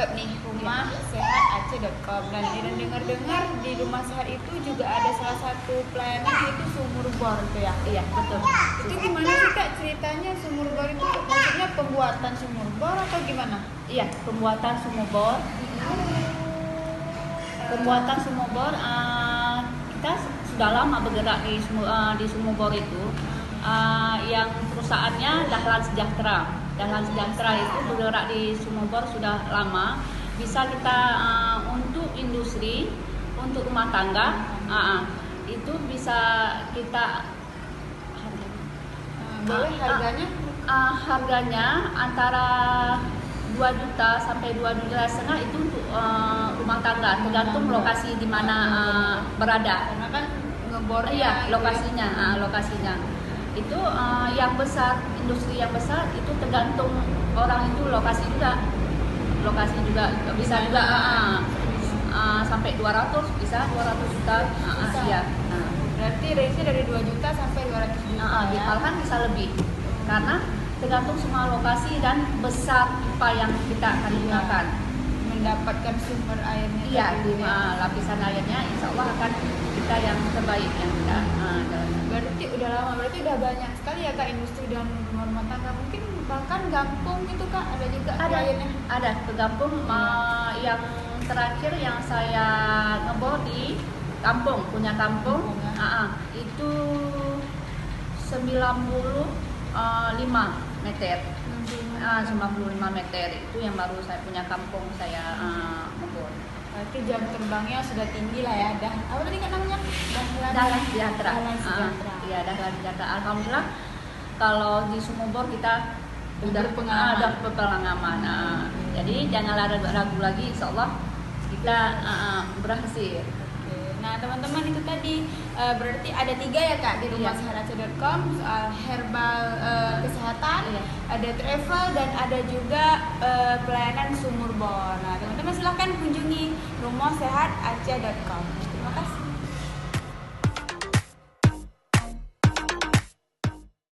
web nih, rumahsehataceh.com. Dan dengar-dengar di rumah sehat itu juga ada salah satu pelayanan yaitu sumur bor tuh ya. Iya, betul. Itu gimana sih Kak ceritanya sumur bor itu? Maksudnya pembuatan sumur bor atau gimana? Iya, pembuatan sumur bor. Pembuatan sumur bor, kita sudah lama bergerak di sumur bor itu. Yang perusahaannya Dahlan Sejahtera. Dahlan Sejahtera itu bergerak di sumur bor sudah lama. Bisa kita untuk industri, untuk rumah tangga, itu bisa kita boleh harganya? Harganya antara 2 juta sampai 2,5 juta itu untuk rumah tangga, tergantung lokasi di mana berada. Karena kan ngebornya. Iya, lokasinya. Itu yang besar, industri yang besar itu tergantung orang itu lokasi juga bisa juga sampai 200 bisa 200 juta. Iya. Berarti range dari 2 juta sampai 200 juta. Malahan bisa lebih karena tergantung semua lokasi dan besar pipa yang kita akan gunakan. Mendapatkan sumber airnya. Iya, lapisan airnya insya Allah akan kita yang terbaik yang kita Berarti udah banyak sekali ya Kak industri dan rumah tangga, mungkin bahkan gampung gitu Kak, ada juga kliennya. Ada kegampung. Yang terakhir yang saya ngebor di kampung, punya kampung, itu 95 meter. 95 meter itu yang baru saya punya kampung saya ngebor. Berarti jam terbangnya sudah tinggi lah ya. Apa tadi Kak namanya? Dahlan Sejahtera. Dahlan Sejahtera. Iya, Dahlan Sejahtera. Alhamdulillah kalau di sumur bor kita udah berpengalaman. Jadi janganlah ragu lagi, insya Allah kita berhasil. Nah teman-teman itu tadi berarti ada 3 ya Kak di rumahsehataceh.com, soal herbal kesehatan, ada travel dan ada juga pelayanan sumur bor. Nah teman-teman silahkan kunjungi rumahsehataceh.com. Terima kasih.